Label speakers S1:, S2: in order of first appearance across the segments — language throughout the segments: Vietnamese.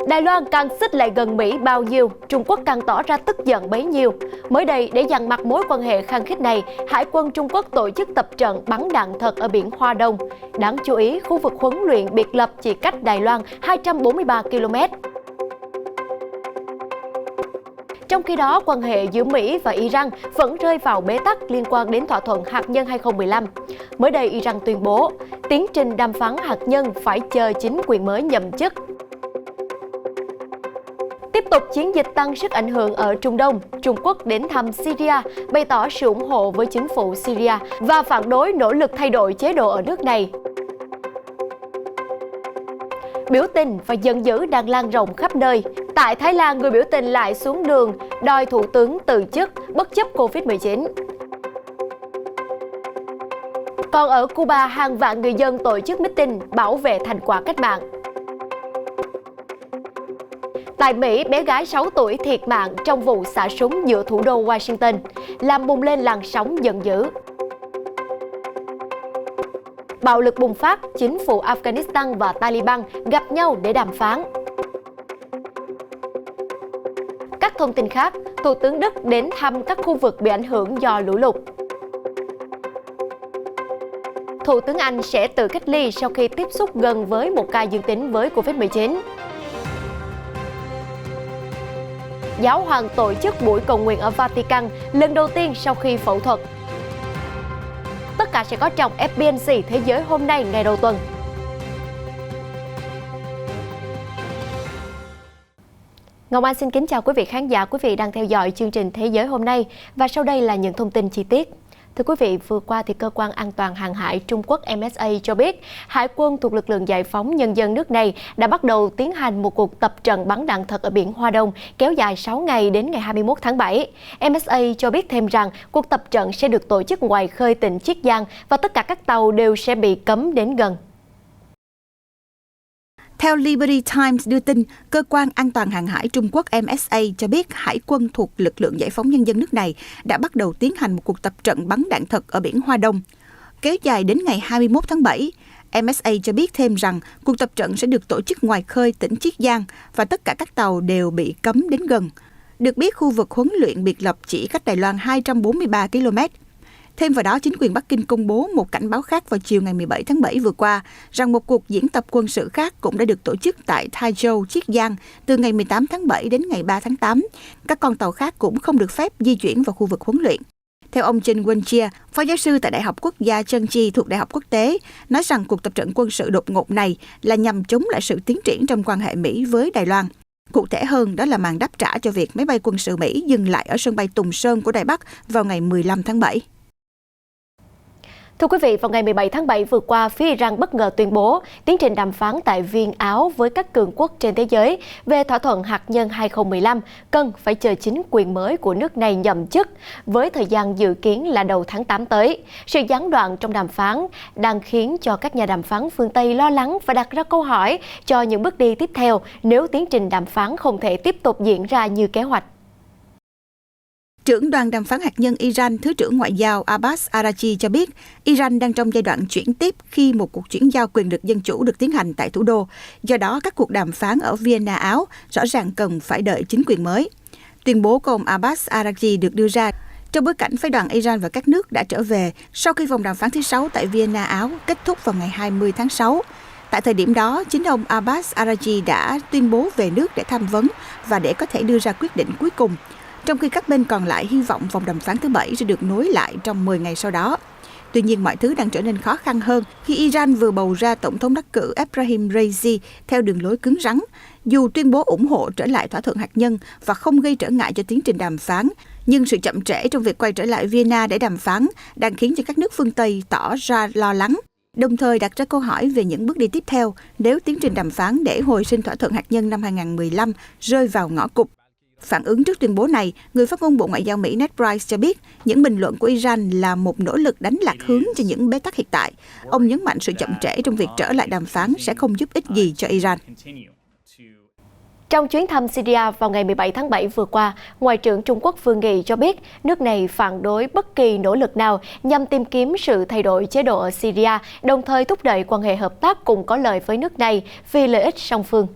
S1: Đài Loan càng xích lại gần Mỹ bao nhiêu, Trung Quốc càng tỏ ra tức giận bấy nhiêu. Mới đây, để dằn mặt mối quan hệ khăng khít này, Hải quân Trung Quốc tổ chức tập trận bắn đạn thật ở biển Hoa Đông. Đáng chú ý, khu vực huấn luyện biệt lập chỉ cách Đài Loan 243 km. Trong khi đó, quan hệ giữa Mỹ và Iran vẫn rơi vào bế tắc liên quan đến thỏa thuận hạt nhân 2015. Mới đây, Iran tuyên bố, tiến trình đàm phán hạt nhân phải chờ chính quyền mới nhậm chức. Tiếp tục chiến dịch tăng sức ảnh hưởng ở Trung Đông, Trung Quốc đến thăm Syria, bày tỏ sự ủng hộ với chính phủ Syria và phản đối nỗ lực thay đổi chế độ ở nước này. Biểu tình và giận dữ đang lan rộng khắp nơi. Tại Thái Lan, người biểu tình lại xuống đường đòi thủ tướng từ chức bất chấp Covid-19. Còn ở Cuba, hàng vạn người dân tổ chức meeting bảo vệ thành quả cách mạng. Tại Mỹ, bé gái 6 tuổi thiệt mạng trong vụ xả súng giữa thủ đô Washington, làm bùng lên làn sóng giận dữ. Bạo lực bùng phát, chính phủ Afghanistan và Taliban gặp nhau để đàm phán. Các thông tin khác, Thủ tướng Đức đến thăm các khu vực bị ảnh hưởng do lũ lụt. Thủ tướng Anh sẽ tự cách ly sau khi tiếp xúc gần với một ca dương tính với Covid-19. Giáo hoàng tổ chức buổi cầu nguyện ở Vatican lần đầu tiên sau khi phẫu thuật. Tất cả sẽ có trong FBNC Thế giới hôm nay ngày đầu tuần. Ngọc Anh xin kính chào quý vị khán giả, quý vị đang theo dõi chương trình Thế giới hôm nay và sau đây là những thông tin chi tiết. Thưa quý vị, vừa qua thì Cơ quan An toàn Hàng hải Trung Quốc MSA cho biết Hải quân thuộc lực lượng giải phóng nhân dân nước này đã bắt đầu tiến hành một cuộc tập trận bắn đạn thật ở biển Hoa Đông kéo dài 6 ngày đến ngày 21 tháng 7. MSA cho biết thêm rằng cuộc tập trận sẽ được tổ chức ngoài khơi tỉnh Chiết Giang và tất cả các tàu đều sẽ bị cấm đến gần.
S2: Theo Liberty Times đưa tin, Cơ quan An toàn Hàng hải Trung Quốc MSA cho biết Hải quân thuộc lực lượng giải phóng nhân dân nước này đã bắt đầu tiến hành một cuộc tập trận bắn đạn thật ở biển Hoa Đông, kéo dài đến ngày 21 tháng 7. MSA cho biết thêm rằng cuộc tập trận sẽ được tổ chức ngoài khơi tỉnh Chiết Giang và tất cả các tàu đều bị cấm đến gần. Được biết, khu vực huấn luyện biệt lập chỉ cách Đài Loan 243 km. Thêm vào đó, chính quyền Bắc Kinh công bố một cảnh báo khác vào chiều ngày 17 tháng 7 vừa qua rằng một cuộc diễn tập quân sự khác cũng đã được tổ chức tại Taizhou, Chiết Giang từ ngày 18 tháng 7 đến ngày 3 tháng 8. Các con tàu khác cũng không được phép di chuyển vào khu vực huấn luyện. Theo ông Chen Wenjie, phó giáo sư tại Đại học Quốc gia Trân Chi thuộc Đại học Quốc tế, nói rằng cuộc tập trận quân sự đột ngột này là nhằm chống lại sự tiến triển trong quan hệ Mỹ với Đài Loan. Cụ thể hơn, đó là màn đáp trả cho việc máy bay quân sự Mỹ dừng lại ở sân bay Tùng Sơn của Đài Bắc vào ngày 15 tháng 7.
S1: Thưa quý vị, vào ngày 17 tháng 7 vừa qua, phía Iran bất ngờ tuyên bố tiến trình đàm phán tại Viên Áo với các cường quốc trên thế giới về thỏa thuận hạt nhân 2015 cần phải chờ chính quyền mới của nước này nhậm chức, với thời gian dự kiến là đầu tháng 8 tới. Sự gián đoạn trong đàm phán đang khiến cho các nhà đàm phán phương Tây lo lắng và đặt ra câu hỏi cho những bước đi tiếp theo nếu tiến trình đàm phán không thể tiếp tục diễn ra như kế hoạch.
S2: Trưởng đoàn đàm phán hạt nhân Iran, Thứ trưởng Ngoại giao Abbas Araghchi cho biết Iran đang trong giai đoạn chuyển tiếp khi một cuộc chuyển giao quyền lực dân chủ được tiến hành tại thủ đô. Do đó, các cuộc đàm phán ở Vienna, Áo rõ ràng cần phải đợi chính quyền mới. Tuyên bố của ông Abbas Araghchi được đưa ra trong bối cảnh phái đoàn Iran và các nước đã trở về sau khi vòng đàm phán thứ 6 tại Vienna, Áo kết thúc vào ngày 20 tháng 6. Tại thời điểm đó, chính ông Abbas Araghchi đã tuyên bố về nước để tham vấn và để có thể đưa ra quyết định cuối cùng, trong khi các bên còn lại hy vọng vòng đàm phán thứ 7 sẽ được nối lại trong 10 ngày sau đó. Tuy nhiên, mọi thứ đang trở nên khó khăn hơn khi Iran vừa bầu ra Tổng thống đắc cử Ebrahim Raisi theo đường lối cứng rắn. Dù tuyên bố ủng hộ trở lại thỏa thuận hạt nhân và không gây trở ngại cho tiến trình đàm phán, nhưng sự chậm trễ trong việc quay trở lại Vienna để đàm phán đang khiến cho các nước phương Tây tỏ ra lo lắng, đồng thời đặt ra câu hỏi về những bước đi tiếp theo nếu tiến trình đàm phán để hồi sinh thỏa thuận hạt nhân năm 2015 rơi vào ngõ cụt. Phản ứng trước tuyên bố này, người phát ngôn Bộ Ngoại giao Mỹ Ned Price cho biết những bình luận của Iran là một nỗ lực đánh lạc hướng cho những bế tắc hiện tại. Ông nhấn mạnh sự chậm trễ trong việc trở lại đàm phán sẽ không giúp ích gì cho Iran.
S1: Trong chuyến thăm Syria vào ngày 17 tháng 7 vừa qua, Ngoại trưởng Trung Quốc Vương Nghị cho biết nước này phản đối bất kỳ nỗ lực nào nhằm tìm kiếm sự thay đổi chế độ ở Syria, đồng thời thúc đẩy quan hệ hợp tác cùng có lợi với nước này vì lợi ích song phương.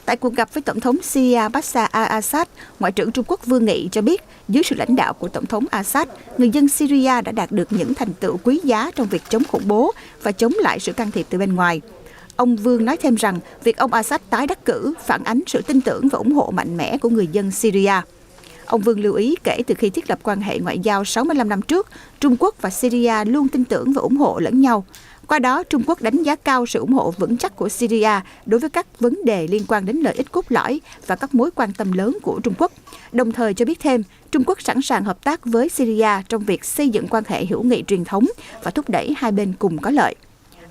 S2: Tại cuộc gặp với Tổng thống Syria Bashar al-Assad, Ngoại trưởng Trung Quốc Vương Nghị cho biết, dưới sự lãnh đạo của Tổng thống Assad, người dân Syria đã đạt được những thành tựu quý giá trong việc chống khủng bố và chống lại sự can thiệp từ bên ngoài. Ông Vương nói thêm rằng, việc ông Assad tái đắc cử phản ánh sự tin tưởng và ủng hộ mạnh mẽ của người dân Syria. Ông Vương lưu ý kể từ khi thiết lập quan hệ ngoại giao 65 năm trước, Trung Quốc và Syria luôn tin tưởng và ủng hộ lẫn nhau. Qua đó, Trung Quốc đánh giá cao sự ủng hộ vững chắc của Syria đối với các vấn đề liên quan đến lợi ích cốt lõi và các mối quan tâm lớn của Trung Quốc. Đồng thời cho biết thêm, Trung Quốc sẵn sàng hợp tác với Syria trong việc xây dựng quan hệ hữu nghị truyền thống và thúc đẩy hai bên cùng có lợi.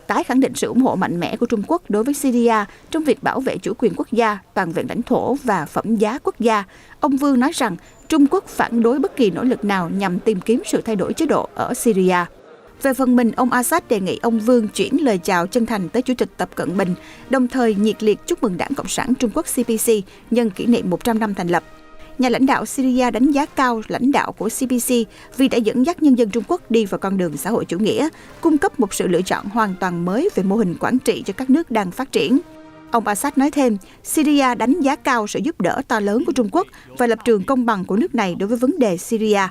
S2: Tái khẳng định sự ủng hộ mạnh mẽ của Trung Quốc đối với Syria trong việc bảo vệ chủ quyền quốc gia, toàn vẹn lãnh thổ và phẩm giá quốc gia. Ông Vương nói rằng Trung Quốc phản đối bất kỳ nỗ lực nào nhằm tìm kiếm sự thay đổi chế độ ở Syria. Về phần mình, ông Assad đề nghị ông Vương chuyển lời chào chân thành tới Chủ tịch Tập Cận Bình, đồng thời nhiệt liệt chúc mừng Đảng Cộng sản Trung Quốc CPC nhân kỷ niệm 100 năm thành lập. Nhà lãnh đạo Syria đánh giá cao lãnh đạo của CPC vì đã dẫn dắt nhân dân Trung Quốc đi vào con đường xã hội chủ nghĩa, cung cấp một sự lựa chọn hoàn toàn mới về mô hình quản trị cho các nước đang phát triển. Ông Assad nói thêm, Syria đánh giá cao sự giúp đỡ to lớn của Trung Quốc và lập trường công bằng của nước này đối với vấn đề Syria.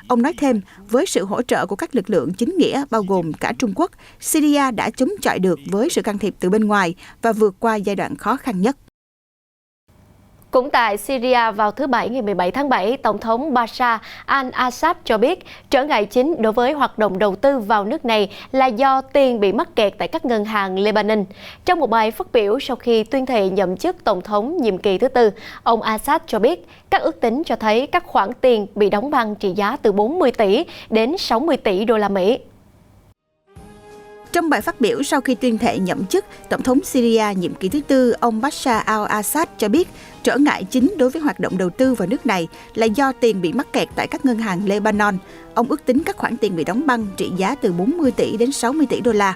S2: Ông nói thêm, với sự hỗ trợ của các lực lượng chính nghĩa bao gồm cả Trung Quốc, Syria đã chống chọi được với sự can thiệp từ bên ngoài và vượt qua giai đoạn khó khăn nhất.
S1: Cũng tại Syria vào thứ Bảy ngày 17 tháng 7, Tổng thống Bashar al-Assad cho biết trở ngại chính đối với hoạt động đầu tư vào nước này là do tiền bị mắc kẹt tại các ngân hàng Lebanon. Trong một bài phát biểu sau khi tuyên thệ nhậm chức Tổng thống nhiệm kỳ thứ tư, ông Assad cho biết các ước tính cho thấy các khoản tiền bị đóng băng trị giá từ 40 tỷ đến 60 tỷ đô la Mỹ.
S2: Trong bài phát biểu sau khi tuyên thệ nhậm chức, Tổng thống Syria nhiệm kỳ thứ tư, ông Bashar al-Assad cho biết trở ngại chính đối với hoạt động đầu tư vào nước này là do tiền bị mắc kẹt tại các ngân hàng Lebanon. Ông ước tính các khoản tiền bị đóng băng trị giá từ 40 tỷ đến 60 tỷ đô la.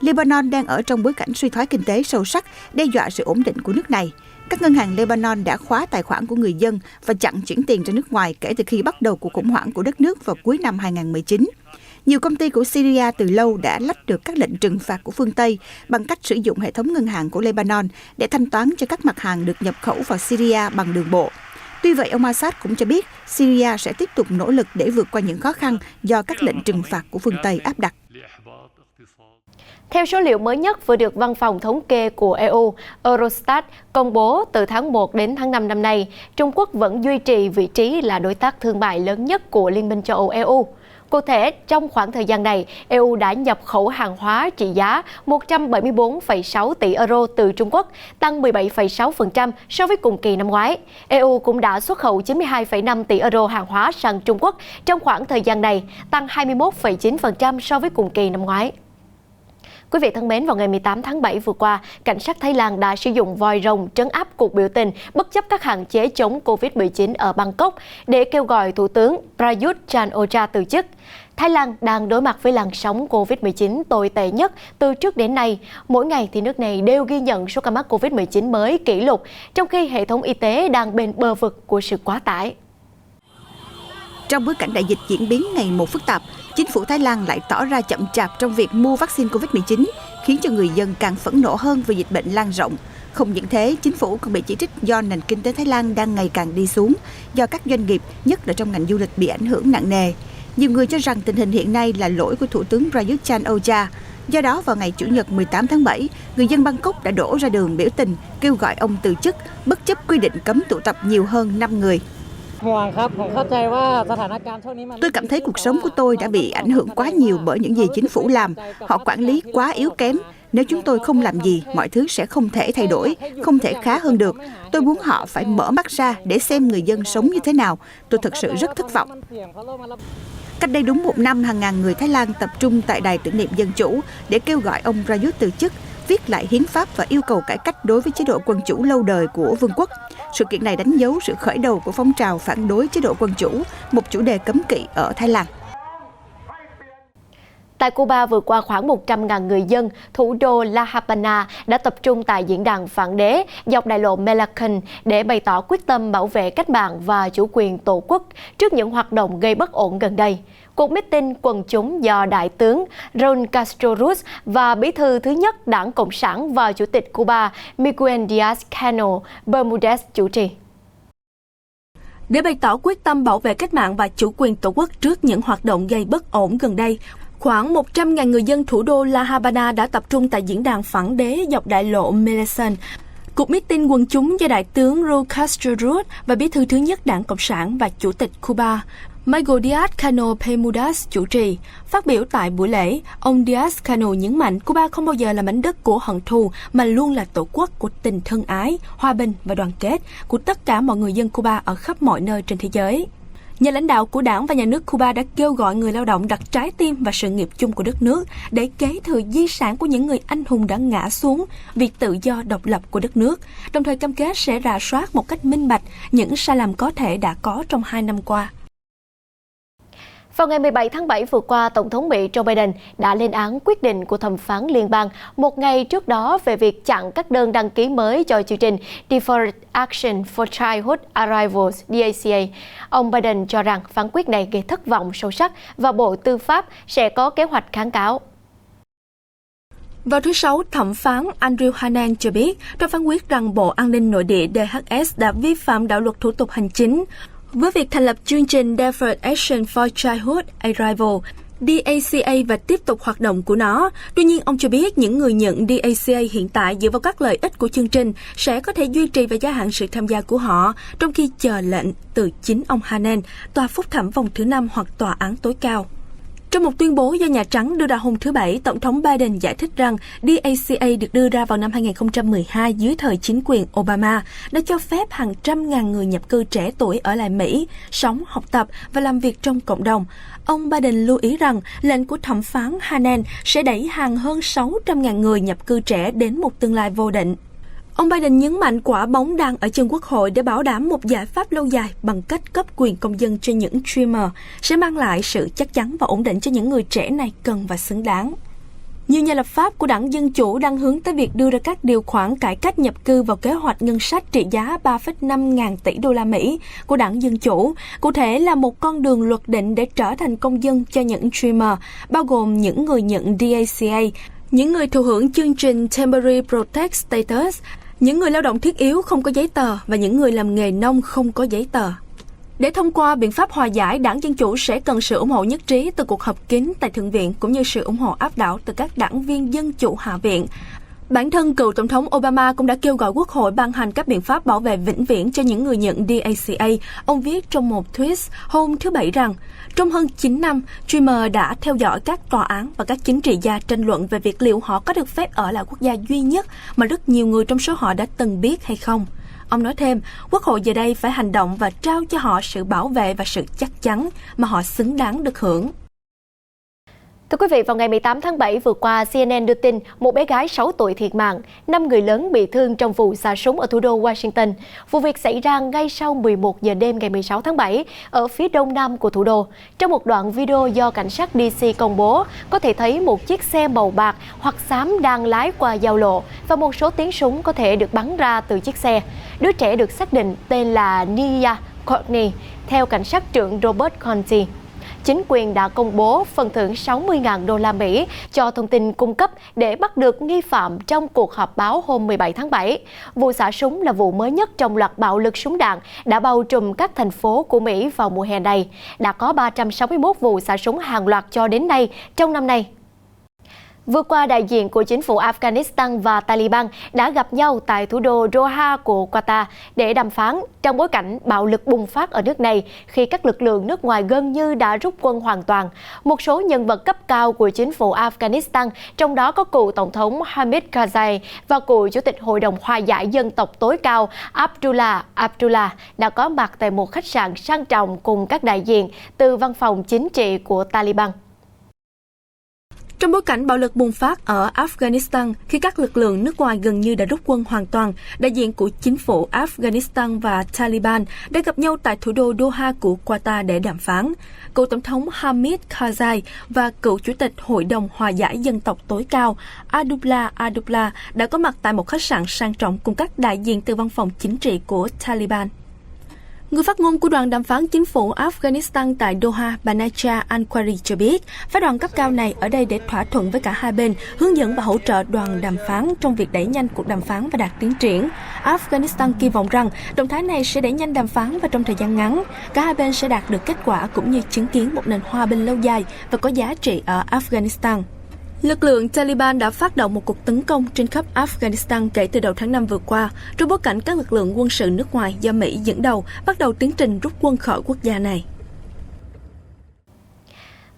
S2: Lebanon đang ở trong bối cảnh suy thoái kinh tế sâu sắc, đe dọa sự ổn định của nước này. Các ngân hàng Lebanon đã khóa tài khoản của người dân và chặn chuyển tiền ra nước ngoài kể từ khi bắt đầu cuộc khủng hoảng của đất nước vào cuối năm 2019. Nhiều công ty của Syria từ lâu đã lách được các lệnh trừng phạt của phương Tây bằng cách sử dụng hệ thống ngân hàng của Lebanon để thanh toán cho các mặt hàng được nhập khẩu vào Syria bằng đường bộ. Tuy vậy, ông Assad cũng cho biết Syria sẽ tiếp tục nỗ lực để vượt qua những khó khăn do các lệnh trừng phạt của phương Tây áp đặt.
S1: Theo số liệu mới nhất vừa được Văn phòng Thống kê của EU, Eurostat, công bố từ tháng 1 đến tháng 5 năm nay, Trung Quốc vẫn duy trì vị trí là đối tác thương mại lớn nhất của Liên minh châu Âu EU. Cụ thể, trong khoảng thời gian này, EU đã nhập khẩu hàng hóa trị giá 174,6 tỷ euro từ Trung Quốc, tăng 17,6% so với cùng kỳ năm ngoái. EU cũng đã xuất khẩu 92,5 tỷ euro hàng hóa sang Trung Quốc trong khoảng thời gian này, tăng 21,9% so với cùng kỳ năm ngoái. Quý vị thân mến, vào ngày 18 tháng 7 vừa qua, cảnh sát Thái Lan đã sử dụng vòi rồng trấn áp cuộc biểu tình bất chấp các hạn chế chống Covid-19 ở Bangkok để kêu gọi Thủ tướng Prayut Chan-o-cha từ chức. Thái Lan đang đối mặt với làn sóng Covid-19 tồi tệ nhất từ trước đến nay. Mỗi ngày thì nước này đều ghi nhận số ca mắc Covid-19 mới kỷ lục, trong khi hệ thống y tế đang bên bờ vực của sự quá tải.
S2: Trong bối cảnh đại dịch diễn biến ngày một phức tạp, chính phủ Thái Lan lại tỏ ra chậm chạp trong việc mua vaccine Covid-19, khiến cho người dân càng phẫn nộ hơn về dịch bệnh lan rộng. Không những thế, chính phủ còn bị chỉ trích do nền kinh tế Thái Lan đang ngày càng đi xuống, do các doanh nghiệp, nhất là trong ngành du lịch bị ảnh hưởng nặng nề. Nhiều người cho rằng tình hình hiện nay là lỗi của Thủ tướng Prayut Chan-o-cha. Do đó, vào ngày Chủ nhật 18 tháng 7, người dân Bangkok đã đổ ra đường biểu tình, kêu gọi ông từ chức, bất chấp quy định cấm tụ tập nhiều hơn 5 người. Tôi cảm thấy cuộc sống của tôi đã bị ảnh hưởng quá nhiều bởi những gì chính phủ làm. Họ quản lý quá yếu kém. Nếu chúng tôi không làm gì, mọi thứ sẽ không thể thay đổi, không thể khá hơn được. Tôi muốn họ phải mở mắt ra để xem người dân sống như thế nào. Tôi thật sự rất thất vọng. Cách đây đúng một năm, hàng ngàn người Thái Lan tập trung tại Đài tưởng niệm Dân chủ để kêu gọi ông Prayut từ chức, viết lại hiến pháp và yêu cầu cải cách đối với chế độ quân chủ lâu đời của vương quốc. Sự kiện này đánh dấu sự khởi đầu của phong trào phản đối chế độ quân chủ, một chủ đề cấm kỵ ở Thái Lan.
S1: Tại Cuba vừa qua, khoảng 100.000 người dân thủ đô La Habana đã tập trung tại diễn đàn phản đế dọc đại lộ Melacan để bày tỏ quyết tâm bảo vệ cách mạng và chủ quyền tổ quốc trước những hoạt động gây bất ổn gần đây. Cuộc meeting quần chúng do Đại tướng Raúl Castro Ruz và Bí thư thứ nhất Đảng Cộng sản và Chủ tịch Cuba Miguel Díaz-Canel Bermúdez chủ trì.
S3: Để bày tỏ quyết tâm bảo vệ cách mạng và chủ quyền tổ quốc trước những hoạt động gây bất ổn gần đây, khoảng 100.000 người dân thủ đô La Habana đã tập trung tại diễn đàn phản đế dọc đại lộ Melacan. Cuộc meeting quần chúng do Đại tướng Raúl Castro Ruz và Bí thư thứ nhất Đảng Cộng sản và Chủ tịch Cuba Miguel Díaz-Canel Bermúdez chủ trì. Phát biểu tại buổi lễ, ông Díaz-Canel nhấn mạnh Cuba không bao giờ là mảnh đất của hận thù mà luôn là tổ quốc của tình thân ái, hòa bình và đoàn kết của tất cả mọi người dân Cuba ở khắp mọi nơi trên thế giới. Nhà lãnh đạo của Đảng và Nhà nước Cuba đã kêu gọi người lao động đặt trái tim và sự nghiệp chung của đất nước để kế thừa di sản của những người anh hùng đã ngã xuống vì tự do độc lập của đất nước, đồng thời cam kết sẽ rà soát một cách minh bạch những sai lầm có thể đã có trong 2 năm qua.
S1: Vào ngày 17 tháng 7 vừa qua, Tổng thống Mỹ Joe Biden đã lên án quyết định của thẩm phán liên bang một ngày trước đó về việc chặn các đơn đăng ký mới cho chương trình Deferred Action for Childhood Arrivals (DACA). Ông Biden cho rằng phán quyết này gây thất vọng sâu sắc và Bộ Tư pháp sẽ có kế hoạch kháng cáo.
S3: Vào thứ Sáu, thẩm phán Andrew Hanen cho biết trong phán quyết rằng Bộ An ninh Nội địa DHS đã vi phạm đạo luật thủ tục hành chính với việc thành lập chương trình Deferred Action for Childhood Arrival (DACA) và tiếp tục hoạt động của nó. Tuy nhiên, ông cho biết những người nhận DACA hiện tại dựa vào các lợi ích của chương trình sẽ có thể duy trì và gia hạn sự tham gia của họ, trong khi chờ lệnh từ chính ông Hanen, tòa phúc thẩm vòng thứ 5 hoặc tòa án tối cao. Trong một tuyên bố do Nhà Trắng đưa ra hôm thứ Bảy, Tổng thống Biden giải thích rằng DACA được đưa ra vào năm 2012 dưới thời chính quyền Obama đã cho phép hàng trăm ngàn người nhập cư trẻ tuổi ở lại Mỹ, sống, học tập và làm việc trong cộng đồng. Ông Biden lưu ý rằng lệnh của thẩm phán Hanen sẽ đẩy hàng hơn 600.000 người nhập cư trẻ đến một tương lai vô định. Ông Biden nhấn mạnh quả bóng đang ở chân Quốc hội để bảo đảm một giải pháp lâu dài bằng cách cấp quyền công dân cho những Dreamer sẽ mang lại sự chắc chắn và ổn định cho những người trẻ này cần và xứng đáng. Nhiều nhà lập pháp của Đảng Dân Chủ đang hướng tới việc đưa ra các điều khoản cải cách nhập cư vào kế hoạch ngân sách trị giá 3,5 ngàn tỷ đô la Mỹ của Đảng Dân Chủ, cụ thể là một con đường luật định để trở thành công dân cho những Dreamer, bao gồm những người nhận DACA, những người thụ hưởng chương trình Temporary Protected Status, những người lao động thiết yếu không có giấy tờ và những người làm nghề nông không có giấy tờ. Để thông qua biện pháp hòa giải, Đảng Dân Chủ sẽ cần sự ủng hộ nhất trí từ cuộc họp kín tại Thượng viện cũng như sự ủng hộ áp đảo từ các đảng viên Dân Chủ Hạ viện. Bản thân cựu Tổng thống Obama cũng đã kêu gọi Quốc hội ban hành các biện pháp bảo vệ vĩnh viễn cho những người nhận DACA. Ông viết trong một tweet hôm thứ Bảy rằng, trong hơn 9 năm, Dreamer đã theo dõi các tòa án và các chính trị gia tranh luận về việc liệu họ có được phép ở lại quốc gia duy nhất mà rất nhiều người trong số họ đã từng biết hay không. Ông nói thêm, Quốc hội giờ đây phải hành động và trao cho họ sự bảo vệ và sự chắc chắn mà họ xứng đáng được hưởng.
S1: Thưa quý vị, vào ngày 18 tháng 7 vừa qua, CNN đưa tin một bé gái 6 tuổi thiệt mạng, 5 người lớn bị thương trong vụ xả súng ở thủ đô Washington. Vụ việc xảy ra ngay sau 11 giờ đêm ngày 16 tháng 7 ở phía đông nam của thủ đô. Trong một đoạn video do cảnh sát DC công bố, có thể thấy một chiếc xe màu bạc hoặc xám đang lái qua giao lộ và một số tiếng súng có thể được bắn ra từ chiếc xe. Đứa trẻ được xác định tên là Nia Courtney, theo cảnh sát trưởng Robert Conti. Chính quyền đã công bố phần thưởng 60.000 đô la Mỹ cho thông tin cung cấp để bắt được nghi phạm trong cuộc họp báo hôm 17 tháng 7. Vụ xả súng là vụ mới nhất trong loạt bạo lực súng đạn đã bao trùm các thành phố của Mỹ vào mùa hè này. Đã có 361 vụ xả súng hàng loạt cho đến nay trong năm nay. Vừa qua, đại diện của chính phủ Afghanistan và Taliban đã gặp nhau tại thủ đô Doha của Qatar để đàm phán trong bối cảnh bạo lực bùng phát ở nước này khi các lực lượng nước ngoài gần như đã rút quân hoàn toàn. Một số nhân vật cấp cao của chính phủ Afghanistan, trong đó có cựu Tổng thống Hamid Karzai và cựu Chủ tịch Hội đồng Hòa giải Dân tộc tối cao Abdullah Abdullah, đã có mặt tại một khách sạn sang trọng cùng các đại diện từ văn phòng chính trị của Taliban.
S3: Trong bối cảnh bạo lực bùng phát ở Afghanistan khi các lực lượng nước ngoài gần như đã rút quân hoàn toàn, đại diện của chính phủ Afghanistan và Taliban đã gặp nhau tại thủ đô Doha của Qatar để đàm phán. Cựu Tổng thống Hamid Karzai và cựu Chủ tịch Hội đồng Hòa giải Dân tộc tối cao Abdullah Abdullah đã có mặt tại một khách sạn sang trọng cùng các đại diện từ văn phòng chính trị của Taliban. Người phát ngôn của đoàn đàm phán chính phủ Afghanistan tại Doha, Banaja Anqari cho biết, phái đoàn cấp cao này ở đây để thỏa thuận với cả hai bên, hướng dẫn và hỗ trợ đoàn đàm phán trong việc đẩy nhanh cuộc đàm phán và đạt tiến triển. Afghanistan kỳ vọng rằng động thái này sẽ đẩy nhanh đàm phán và trong thời gian ngắn, cả hai bên sẽ đạt được kết quả cũng như chứng kiến một nền hòa bình lâu dài và có giá trị ở Afghanistan. Lực lượng Taliban đã phát động một cuộc tấn công trên khắp Afghanistan kể từ đầu tháng 5 vừa qua, trong bối cảnh các lực lượng quân sự nước ngoài do Mỹ dẫn đầu bắt đầu tiến trình rút quân khỏi quốc gia này.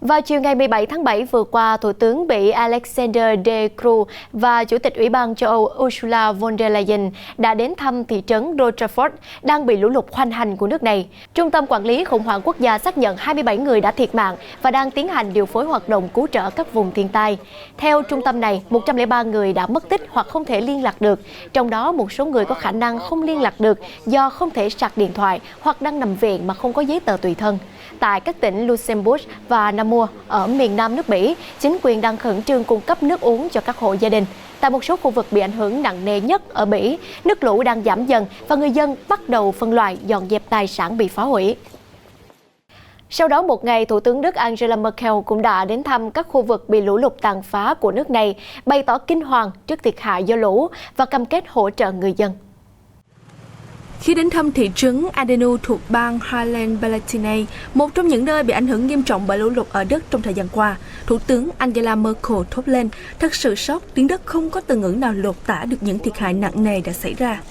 S1: Vào chiều ngày 17 tháng 7 vừa qua, Thủ tướng Bỉ Alexander De Croo và Chủ tịch Ủy ban châu Âu Ursula von der Leyen đã đến thăm thị trấn Rotherford đang bị lũ lụt hoành hành của nước này. Trung tâm Quản lý Khủng hoảng Quốc gia xác nhận 27 người đã thiệt mạng và đang tiến hành điều phối hoạt động cứu trợ các vùng thiên tai. Theo trung tâm này, 103 người đã mất tích hoặc không thể liên lạc được, trong đó một số người có khả năng không liên lạc được do không thể sạc điện thoại hoặc đang nằm viện mà không có giấy tờ tùy thân. Tại các tỉnh Luxembourg và Namur ở miền nam nước Bỉ, chính quyền đang khẩn trương cung cấp nước uống cho các hộ gia đình. Tại một số khu vực bị ảnh hưởng nặng nề nhất ở Bỉ, nước lũ đang giảm dần và người dân bắt đầu phân loại dọn dẹp tài sản bị phá hủy. Sau đó một ngày, Thủ tướng Đức Angela Merkel cũng đã đến thăm các khu vực bị lũ lụt tàn phá của nước này, bày tỏ kinh hoàng trước thiệt hại do lũ và cam kết hỗ trợ người dân.
S3: Khi đến thăm thị trấn Adenu thuộc bang Rhineland-Palatinate, một trong những nơi bị ảnh hưởng nghiêm trọng bởi lũ lụt ở Đức trong thời gian qua, Thủ tướng Angela Merkel thốt lên, thật sự sốc, tiếng Đức không có từ ngữ nào lột tả được những thiệt hại nặng nề đã xảy ra.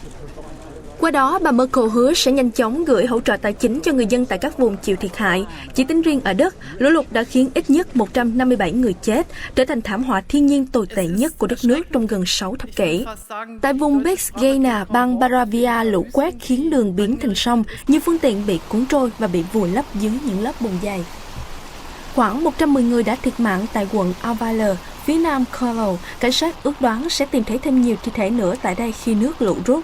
S3: Qua đó, bà Merkel hứa sẽ nhanh chóng gửi hỗ trợ tài chính cho người dân tại các vùng chịu thiệt hại. Chỉ tính riêng ở Đức, lũ lụt đã khiến ít nhất 157 người chết, trở thành thảm họa thiên nhiên tồi tệ nhất của đất nước trong gần 6 thập kỷ. Tại vùng Berchtesgaden, bang Bavaria, lũ quét khiến đường biến thành sông, nhiều phương tiện bị cuốn trôi và bị vùi lấp dưới những lớp bùn dày. Khoảng 110 người đã thiệt mạng tại quận Auvergne, phía nam Cologne. Cảnh sát ước đoán sẽ tìm thấy thêm nhiều thi thể nữa tại đây khi nước lũ rút.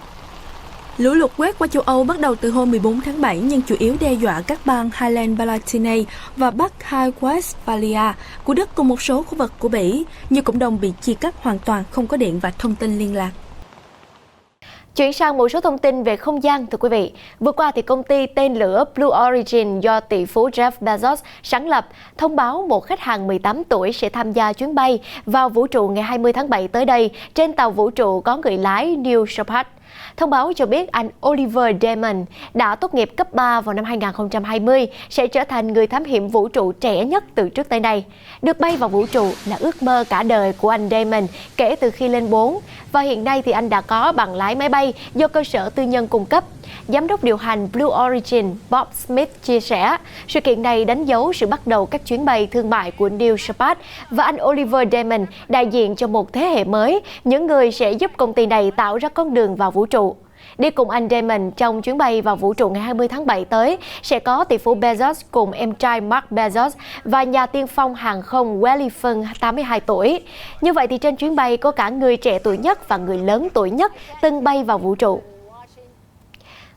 S3: Lũ lụt quét qua châu Âu bắt đầu từ hôm 14 tháng 7 nhưng chủ yếu đe dọa các bang Highland-Palatinate và Bắc Rhine-Westphalia của Đức cùng một số khu vực của Bỉ. Nhiều cộng đồng bị chia cắt hoàn toàn, không có điện và thông tin liên lạc.
S1: Chuyển sang một số thông tin về không gian, thưa quý vị. Vừa qua, thì công ty tên lửa Blue Origin do tỷ phú Jeff Bezos sáng lập thông báo một khách hàng 18 tuổi sẽ tham gia chuyến bay vào vũ trụ ngày 20 tháng 7 tới đây trên tàu vũ trụ có người lái New Shepard. Thông báo cho biết anh Oliver Damon đã tốt nghiệp cấp 3 vào năm 2020, sẽ trở thành người thám hiểm vũ trụ trẻ nhất từ trước tới nay. Được bay vào vũ trụ là ước mơ cả đời của anh Damon kể từ khi lên 4, và hiện nay thì anh đã có bằng lái máy bay do cơ sở tư nhân cung cấp. Giám đốc điều hành Blue Origin Bob Smith chia sẻ, sự kiện này đánh dấu sự bắt đầu các chuyến bay thương mại của New Shepard và anh Oliver Damon đại diện cho một thế hệ mới, những người sẽ giúp công ty này tạo ra con đường vào vũ trụ. Đi cùng anh Damon trong chuyến bay vào vũ trụ ngày 20 tháng 7 tới sẽ có tỷ phú Bezos cùng em trai Mark Bezos và nhà tiên phong hàng không Willie Fung, 82 tuổi. Như vậy thì trên chuyến bay có cả người trẻ tuổi nhất và người lớn tuổi nhất từng bay vào vũ trụ.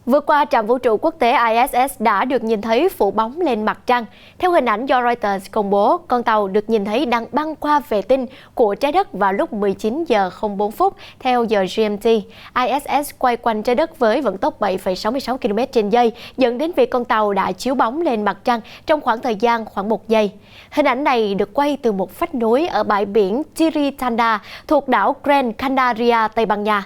S1: Vừa qua, trạm vũ trụ quốc tế ISS đã được nhìn thấy phủ bóng lên mặt trăng. Theo hình ảnh do Reuters công bố, con tàu được nhìn thấy đang băng qua vệ tinh của trái đất vào lúc 19 giờ 04 phút theo giờ GMT. ISS quay quanh trái đất với vận tốc 7,66 km/giây, dẫn đến việc con tàu đã chiếu bóng lên mặt trăng trong khoảng thời gian khoảng 1 giây. Hình ảnh này được quay từ một vách núi ở bãi biển Tiritanda thuộc đảo Gran Canaria, Tây Ban Nha.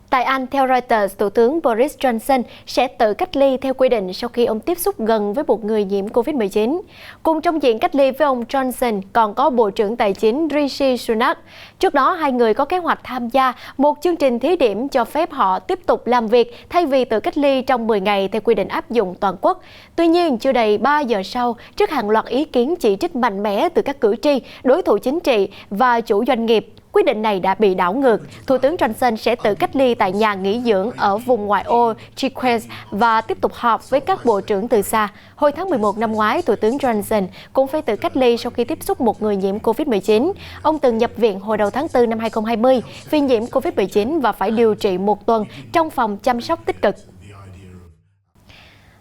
S1: Tại Anh, theo Reuters, Thủ tướng Boris Johnson sẽ tự cách ly theo quy định sau khi ông tiếp xúc gần với một người nhiễm COVID-19. Cùng trong diện cách ly với ông Johnson còn có Bộ trưởng Tài chính Rishi Sunak. Trước đó, hai người có kế hoạch tham gia một chương trình thí điểm cho phép họ tiếp tục làm việc thay vì tự cách ly trong 10 ngày theo quy định áp dụng toàn quốc. Tuy nhiên, chưa đầy 3 giờ sau, trước hàng loạt ý kiến chỉ trích mạnh mẽ từ các cử tri, đối thủ chính trị và chủ doanh nghiệp, quyết định này đã bị đảo ngược. Thủ tướng Johnson sẽ tự cách ly tại nhà nghỉ dưỡng ở vùng ngoại ô Chiquez và tiếp tục họp với các bộ trưởng từ xa. Hồi tháng 11 năm ngoái, Thủ tướng Johnson cũng phải tự cách ly sau khi tiếp xúc một người nhiễm COVID-19. Ông từng nhập viện hồi đầu tháng 4 năm 2020 vì nhiễm COVID-19 và phải điều trị một tuần trong phòng chăm sóc tích cực.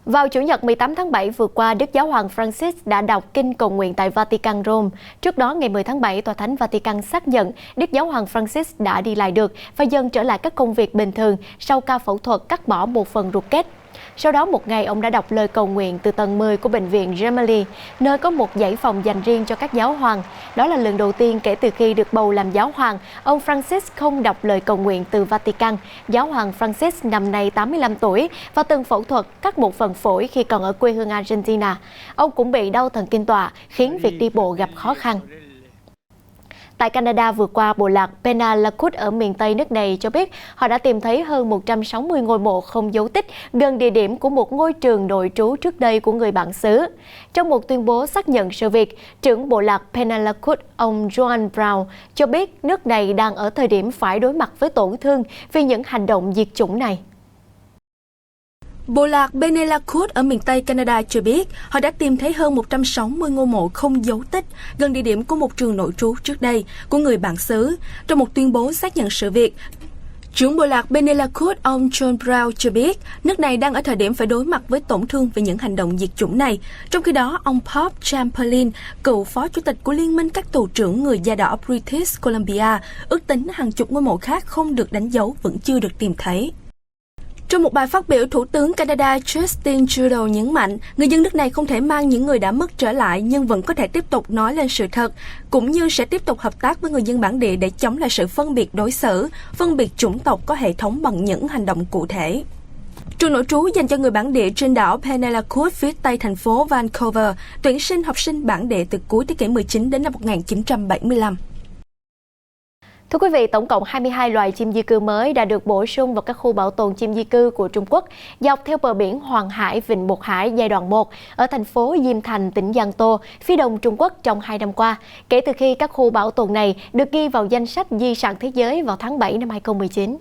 S1: Vào Chủ nhật 18 tháng 7 vừa qua, Đức Giáo hoàng Francis đã đọc kinh cầu nguyện tại Vatican Rome. Trước đó, ngày 10 tháng 7, Tòa Thánh Vatican xác nhận Đức Giáo hoàng Francis đã đi lại được và dần trở lại các công việc bình thường sau ca phẫu thuật cắt bỏ một phần ruột kết. Sau đó một ngày, ông đã đọc lời cầu nguyện từ tầng 10 của bệnh viện Gemelli, nơi có một dãy phòng dành riêng cho các giáo hoàng. Đó là lần đầu tiên kể từ khi được bầu làm giáo hoàng, ông Francis không đọc lời cầu nguyện từ Vatican. Giáo hoàng Francis năm nay 85 tuổi và từng phẫu thuật cắt một phần phổi khi còn ở quê hương Argentina. Ông cũng bị đau thần kinh tọa, khiến việc đi bộ gặp khó khăn. Tại Canada vừa qua, bộ lạc Penalacoot ở miền Tây nước này cho biết họ đã tìm thấy hơn 160 ngôi mộ không dấu tích gần địa điểm của một ngôi trường nội trú trước đây của người bản xứ. Trong một tuyên bố xác nhận sự việc, trưởng bộ lạc Penalacoot, ông Joan Brown, cho biết nước này đang ở thời điểm phải đối mặt với tổn thương vì những hành động diệt chủng này.
S3: Bộ lạc Penalacoot ở miền Tây Canada cho biết họ đã tìm thấy hơn 160 ngôi mộ không dấu tích gần địa điểm của một trường nội trú trước đây của người bản xứ. Trong một tuyên bố xác nhận sự việc, trưởng bộ lạc Penalacoot, ông John Brown cho biết nước này đang ở thời điểm phải đối mặt với tổn thương về những hành động diệt chủng này. Trong khi đó, ông Bob Chamberlain, cựu phó chủ tịch của Liên minh các tù trưởng người da đỏ British Columbia, ước tính hàng chục ngôi mộ khác không được đánh dấu vẫn chưa được tìm thấy. Trong một bài phát biểu, Thủ tướng Canada Justin Trudeau nhấn mạnh người dân nước này không thể mang những người đã mất trở lại nhưng vẫn có thể tiếp tục nói lên sự thật, cũng như sẽ tiếp tục hợp tác với người dân bản địa để chống lại sự phân biệt đối xử, phân biệt chủng tộc có hệ thống bằng những hành động cụ thể. Trường nội trú dành cho người bản địa trên đảo Penalacoot phía tây thành phố Vancouver tuyển sinh học sinh bản địa từ cuối thế kỷ 19 đến năm 1975.
S1: Thưa quý vị, tổng cộng 22 loài chim di cư mới đã được bổ sung vào các khu bảo tồn chim di cư của Trung Quốc dọc theo bờ biển Hoàng Hải, Vịnh Bột Hải giai đoạn 1 ở thành phố Diêm Thành, tỉnh Giang Tô, phía đông Trung Quốc trong 2 năm qua, kể từ khi các khu bảo tồn này được ghi vào danh sách di sản thế giới vào tháng 7 năm 2019.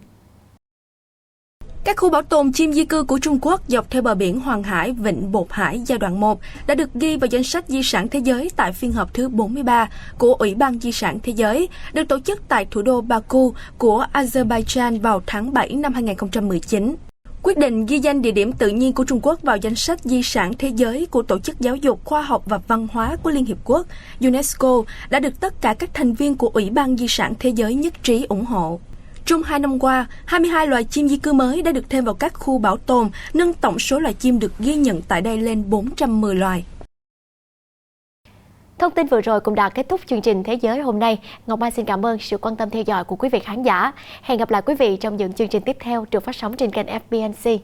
S3: Các khu bảo tồn chim di cư của Trung Quốc dọc theo bờ biển Hoàng Hải, Vịnh Bột Hải giai đoạn 1 đã được ghi vào danh sách di sản thế giới tại phiên họp thứ 43 của Ủy ban Di sản Thế giới, được tổ chức tại thủ đô Baku của Azerbaijan vào tháng 7 năm 2019. Quyết định ghi danh địa điểm tự nhiên của Trung Quốc vào danh sách di sản thế giới của Tổ chức Giáo dục, Khoa học và Văn hóa của Liên Hiệp Quốc, UNESCO, đã được tất cả các thành viên của Ủy ban Di sản Thế giới nhất trí ủng hộ. Trong 2 năm qua, 22 loài chim di cư mới đã được thêm vào các khu bảo tồn, nâng tổng số loài chim được ghi nhận tại đây lên 410 loài.
S1: Thông tin vừa rồi cũng đã kết thúc chương trình Thế giới hôm nay. Ngọc Mai xin cảm ơn sự quan tâm theo dõi của quý vị khán giả. Hẹn gặp lại quý vị trong những chương trình tiếp theo được phát sóng trên kênh FBNC.